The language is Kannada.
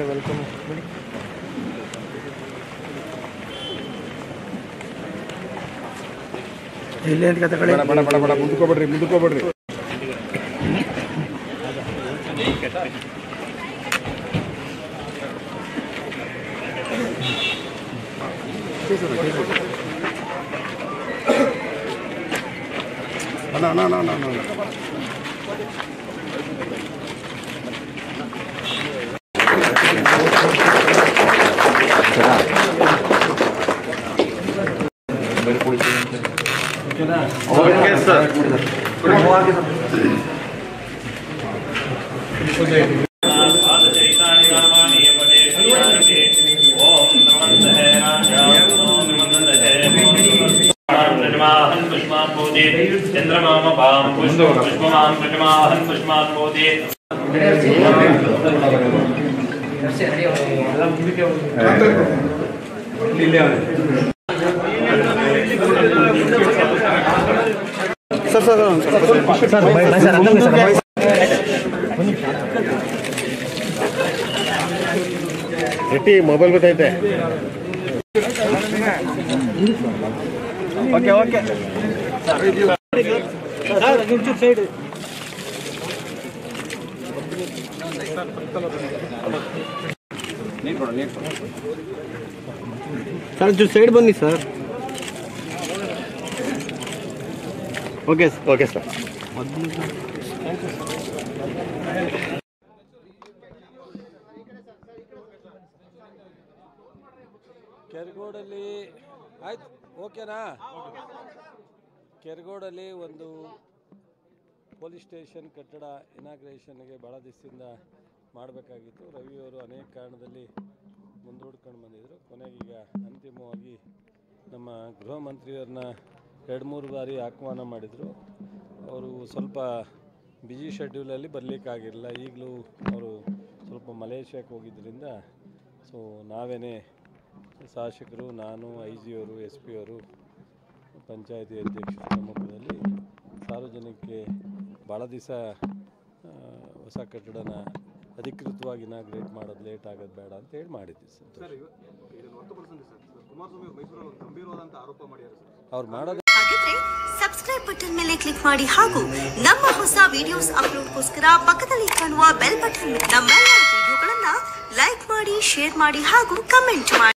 ವೆಲ್ಕಮ್ ಇಲ್ಲಿ ಅಂತ ಕತೆ ಬಡ ಮುಂದಕ್ಕೋಗ್ಬಿಡ್ರಿ ರೆಟ್ಟಿ ಮೊಬೈಲ್ ಗೊತ್ತೈತೆ ಓಕೆ ಓಕೆ ಸೈಡ್ ಸರ್ ಜೂ ಸೈಡ್ ಬನ್ನಿ ಸರ್ ಓಕೆ ಓಕೆ ಸರ್ ಕೆರಗೋಡಲ್ಲಿ ಆಯ್ತು ಓಕೆನಾ ಕೆರಗೋಡಲ್ಲಿ ಒಂದು ಪೊಲೀಸ್ ಸ್ಟೇಷನ್ ಕಟ್ಟಡ ಇನಾಗ್ರೇಷನ್ಗೆ ಭಾಳ ದಿವಸದಿಂದ ಮಾಡಬೇಕಾಗಿತ್ತು. ರವಿಯವರು ಅನೇಕ ಕಾರಣದಲ್ಲಿ ಮುಂದೂಡ್ಕೊಂಡು ಬಂದಿದ್ದರು. ಕೊನೆಗೀಗ ಅಂತಿಮವಾಗಿ ನಮ್ಮ ಗೃಹ ಮಂತ್ರಿಯವ್ರನ್ನ 2-3 ಬಾರಿ ಆಹ್ವಾನ ಮಾಡಿದರು. ಅವರು ಸ್ವಲ್ಪ ಬ್ಯುಸಿ ಶೆಡ್ಯೂಲಲ್ಲಿ ಬರಲಿಕ್ಕಾಗಿರಲಿಲ್ಲ. ಈಗಲೂ ಅವರು ಸ್ವಲ್ಪ ಮಲೇಷ್ಯಾಕ್ಕೆ ಹೋಗಿದ್ದರಿಂದ ಸೊ ನಾವೇನೇ ಶಾಸಕರು, ನಾನು, IG ಅವರು, SP ಅವರು, ಪಂಚಾಯತಿ ಅಧ್ಯಕ್ಷರ ಸಮ್ಮುಖದಲ್ಲಿ ಸಾರ್ವಜನಿಕರಿಗೆ ಭಾಳ ದಿವಸ ಹೊಸ ಕಟ್ಟಡನ ಅಧಿಕೃತವಾಗಿ ಇನಾಗ್ರೇಟ್ ಮಾಡೋದು ಲೇಟ್ ಆಗೋದು ಬೇಡ ಅಂತ ಹೇಳಿ ಮಾಡಿದ್ವಿ ಸರ್. ಅವ್ರು ಮಾಡೋದು ಸಬ್ಸ್ಕ್ರೈಬ್ ಬಟನ್ ಮೇಲೆ ಕ್ಲಿಕ್ ಮಾಡಿ ಹಾಗೂ ನಮ್ಮ ಹೊಸ ವಿಡಿಯೋಸ್ ಅಪ್ಲೋಡ್ಗೋಸ್ಕರ ಪಕ್ಕದಲ್ಲಿ ಕಾಣುವ ಬೆಲ್ ಬಟನ್ ನಮ್ಮೆಲ್ಲ ವಿಡಿಯೋಗಳನ್ನ ಲೈಕ್ ಮಾಡಿ, ಶೇರ್ ಮಾಡಿ ಹಾಗೂ ಕಮೆಂಟ್ ಮಾಡಿ.